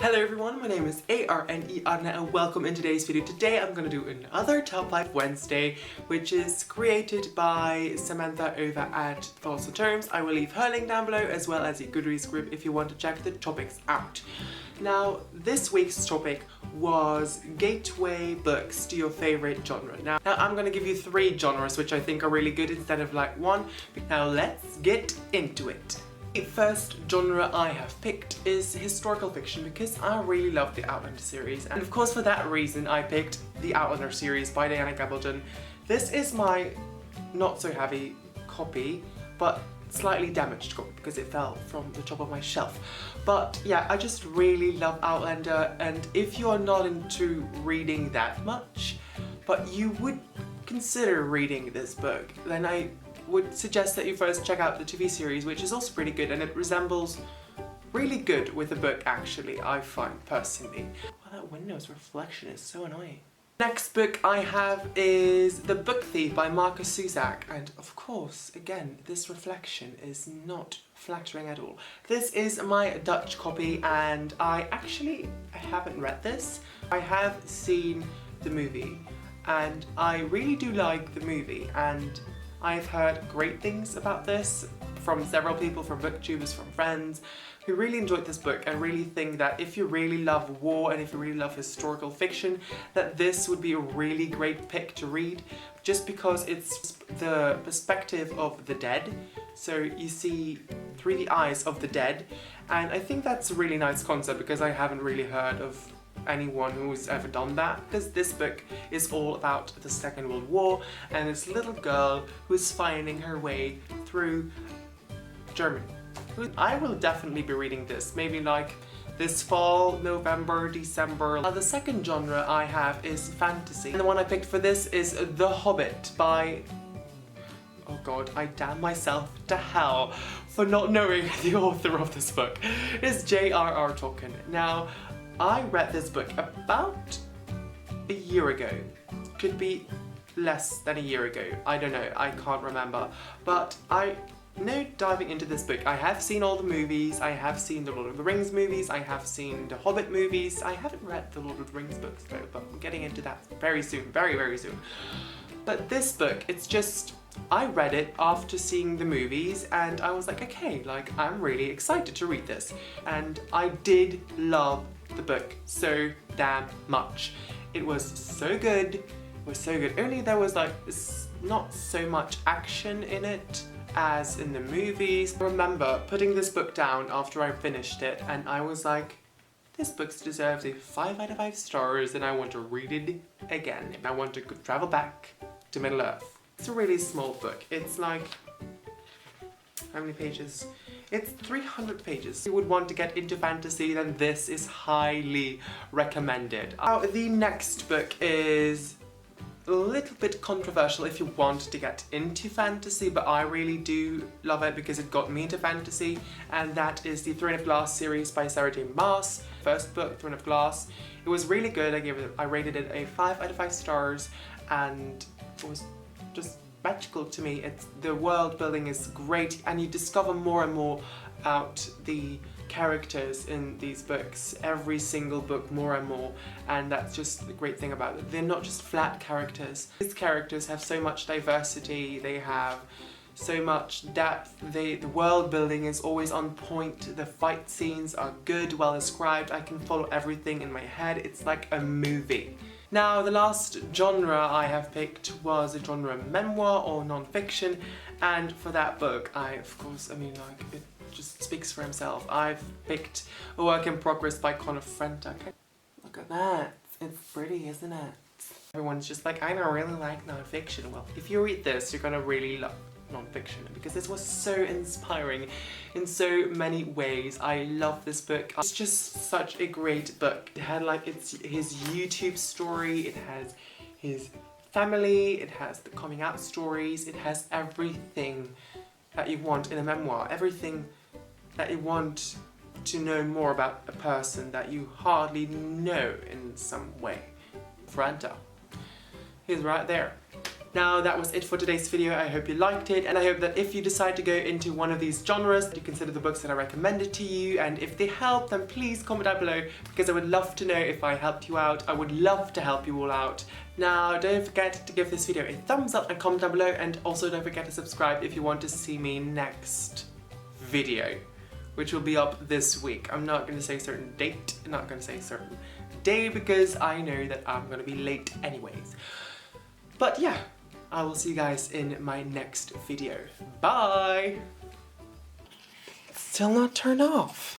Hello everyone, my name is Arne and welcome in today's video. Today I'm going to do another Top 5 Wednesday, which is created by Samantha over at Thoughts and Terms. I will leave her link down below as well as a Goodreads group if you want to check the topics out. Now, this week's topic was gateway books to your favorite genre. Now I'm going to give you 3 genres which I think are really good instead of like one. Now let's get into it. The first genre I have picked is historical fiction because I really love the Outlander series, and of course for that reason I picked the Outlander series by Diana Gabaldon. This is my not so heavy copy, but slightly damaged copy because it fell from the top of my shelf. But yeah, I just really love Outlander, and if you are not into reading that much, but you would consider reading this book, then I would suggest that you first check out the TV series, which is also pretty good, and it resembles really good with the book actually, I find personally. Well, that window's reflection is so annoying. Next book I have is The Book Thief by Marcus Zusak, and of course, again, this reflection is not flattering at all. This is my Dutch copy, and I haven't read this. I have seen the movie, and I really do like the movie, and I've heard great things about this from several people, from booktubers, from friends, who really enjoyed this book and really think that if you really love war and if you really love historical fiction, that this would be a really great pick to read, just because it's the perspective of the dead. So you see through the eyes of the dead, and I think that's a really nice concept because I haven't really heard of anyone who's ever done that, because this book is all about the Second World War and this little girl who's finding her way through Germany. I will definitely be reading this, maybe like this fall, November, December. The second genre I have is fantasy, and the one I picked for this is The Hobbit by, oh god, I damn myself to hell for not knowing the author of this book. It's J.r.r. Tolkien. Now, I read this book about a year ago. Could be less than a year ago. I don't know, I can't remember. But I know diving into this book, I have seen all the movies, I have seen the Lord of the Rings movies, I have seen the Hobbit movies. I haven't read the Lord of the Rings books though, but I'm getting into that very soon, very, very soon. But this book, it's just, I read it after seeing the movies and I was like, okay, like I'm really excited to read this. And I did love the book so damn much. It was so good, only there was like not so much action in it as in the movies. I remember putting this book down after I finished it and I was like, this book deserves a 5 out of 5 stars and I want to read it again and I want to travel back to Middle Earth. It's a really small book. It's like, how many pages? It's 300 pages. If you would want to get into fantasy, then this is highly recommended. The next book is a little bit controversial if you want to get into fantasy, but I really do love it because it got me into fantasy, and that is the Throne of Glass series by Sarah J. Maas. First book, Throne of Glass. It was really good. I rated it a 5 out of 5 stars, and it was just magical to me. The world building is great and you discover more and more about the characters in these books, every single book more and more, and that's just the great thing about it. They're not just flat characters. These characters have so much diversity, they have so much depth, the world building is always on point, the fight scenes are good, well described, I can follow everything in my head, it's like a movie. Now, the last genre I have picked was a genre memoir or non-fiction, and for that book, it just speaks for himself. I've picked A Work in Progress by Connor Frenta. Look at that, it's pretty, isn't it? Everyone's just like, I don't really like non-fiction. Well, if you read this, you're gonna really love non-fiction because this was so inspiring in so many ways. I love this book. It's just such a great book. It had like his YouTube story, it has his family, it has the coming out stories, it has everything that you want in a memoir, everything that you want to know more about a person that you hardly know in some way. Franta. He's right there. Now that was it for today's video. I hope you liked it, and I hope that if you decide to go into one of these genres, you consider the books that I recommended to you, and if they help, then please comment down below, because I would love to know if I helped you out. I would love to help you all out. Now don't forget to give this video a thumbs up and comment down below, and also don't forget to subscribe if you want to see me next video, which will be up this week. I'm not going to say a certain date, I'm not going to say a certain day, because I know that I'm going to be late anyways. But yeah, I will see you guys in my next video. Bye! It's still not turned off.